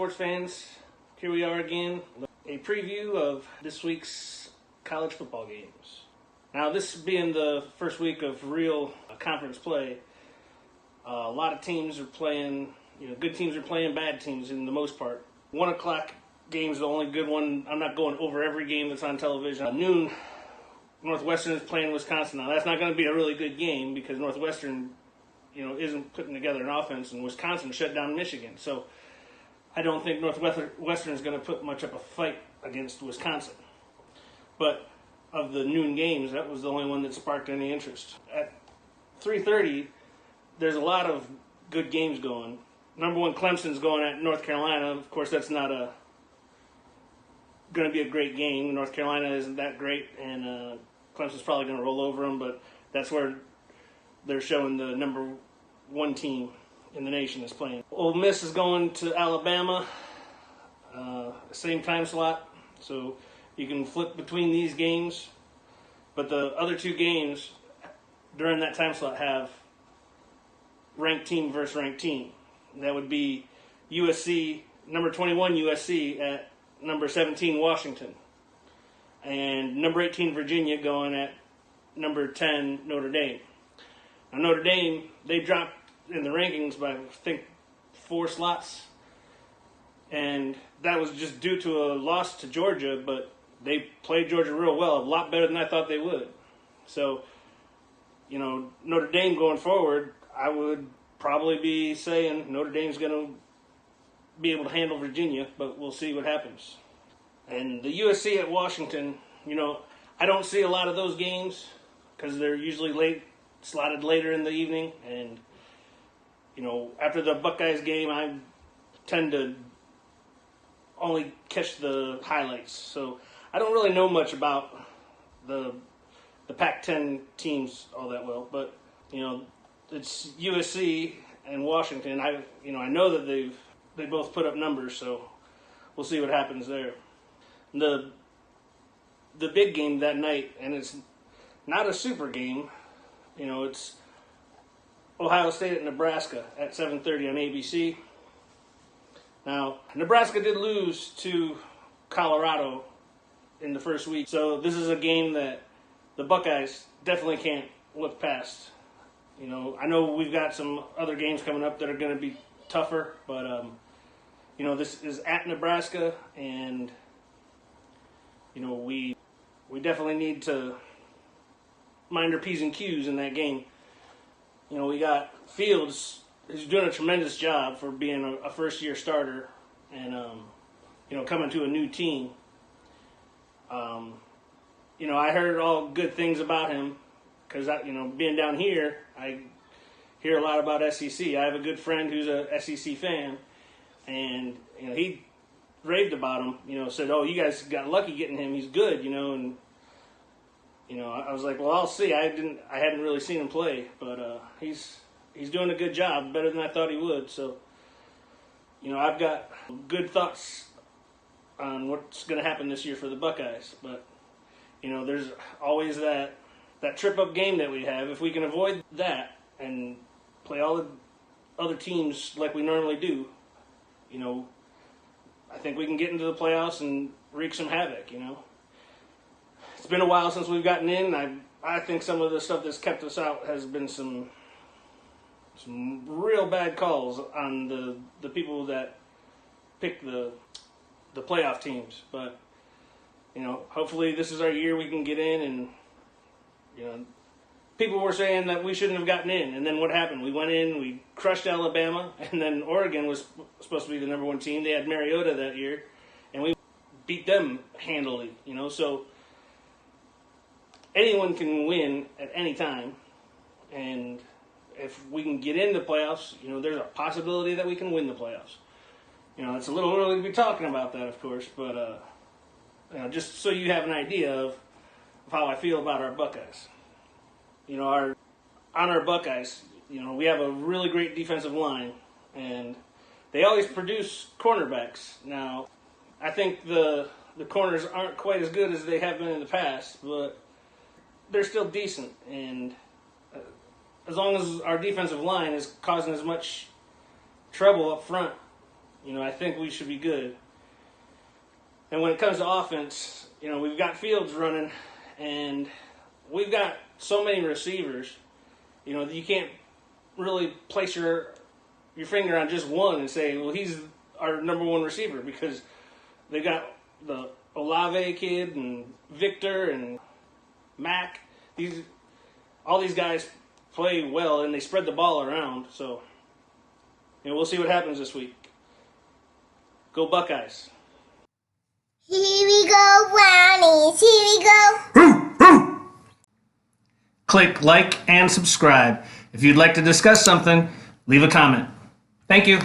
sports fans, here we are again, a preview of this week's college football games. Now, this being the first week of real conference play, a lot of teams are playing, good teams are playing bad teams in the most part. 1 o'clock game's the only good one. I'm not going over every game that's on television. Noon, Northwestern is playing Wisconsin. Now, that's not going to be a really good game because Northwestern, isn't putting together an offense, and Wisconsin shut down Michigan. So I don't think Northwestern is going to put much of a fight against Wisconsin. But of the noon games, that was the only one that sparked any interest. At 3:30, there's a lot of good games going. Number one, Clemson's going at North Carolina. Of course, that's not going to be a great game. North Carolina isn't that great, and Clemson's probably going to roll over them, but that's where they're showing the number one team in the nation is playing. Ole Miss is going to Alabama, same time slot, so you can flip between these games. But the other two games during that time slot have ranked team versus ranked team. That would be USC, number 21 USC at number 17 Washington, and number 18 Virginia going at number 10 Notre Dame. Now, Notre Dame, they dropped in the rankings by, I think, 4 slots. And that was just due to a loss to Georgia, but they played Georgia real well, a lot better than I thought they would. So, Notre Dame going forward, I would probably be saying Notre Dame's going to be able to handle Virginia, but we'll see what happens. And the USC at Washington, I don't see a lot of those games because they're usually slotted later in the evening, and after the Buckeyes game, I tend to only catch the highlights, so I don't really know much about the Pac-10 teams all that well. But it's USC and Washington. I know that they both put up numbers, so we'll see what happens there. The big game that night, and it's not a super game. It's Ohio State at Nebraska at 7:30 on ABC. Now, Nebraska did lose to Colorado in the first week, so this is a game that the Buckeyes definitely can't look past. I know we've got some other games coming up that are going to be tougher, but this is at Nebraska, and we definitely need to mind our P's and Q's in that game. We got Fields, who's doing a tremendous job for being a first-year starter and, coming to a new team. I heard all good things about him because, being down here, I hear a lot about SEC. I have a good friend who's a SEC fan, and, he raved about him, said, oh, you guys got lucky getting him. He's good, and I was like, well, I'll see. I hadn't really seen him play, but he's doing a good job, better than I thought he would. So, I've got good thoughts on what's going to happen this year for the Buckeyes. But, there's always that trip-up game that we have. If we can avoid that and play all the other teams like we normally do, I think we can get into the playoffs and wreak some havoc, It's been a while since we've gotten in. I think some of the stuff that's kept us out has been some real bad calls on the people that pick the playoff teams. But, hopefully this is our year we can get in. And, people were saying that we shouldn't have gotten in. And then what happened? We went in, we crushed Alabama, and then Oregon was supposed to be the number one team. They had Mariota that year, and we beat them handily, So anyone can win at any time, and if we can get into the playoffs, there's a possibility that we can win the playoffs. It's a little early to be talking about that, of course, but just so you have an idea of how I feel about our Buckeyes. On our Buckeyes, we have a really great defensive line, and they always produce cornerbacks. Now, I think the corners aren't quite as good as they have been in the past, but they're still decent, and as long as our defensive line is causing as much trouble up front I think we should be good. And when it comes to offense, we've got Fields running, and we've got so many receivers. You can't really place your finger on just one and say, well, he's our number one receiver, because they got the Olave kid and Victor and Mac. All these guys play well, and they spread the ball around. So, we'll see what happens this week. Go Buckeyes. Here we go, Brownies. Here we go. Click like and subscribe. If you'd like to discuss something, leave a comment. Thank you.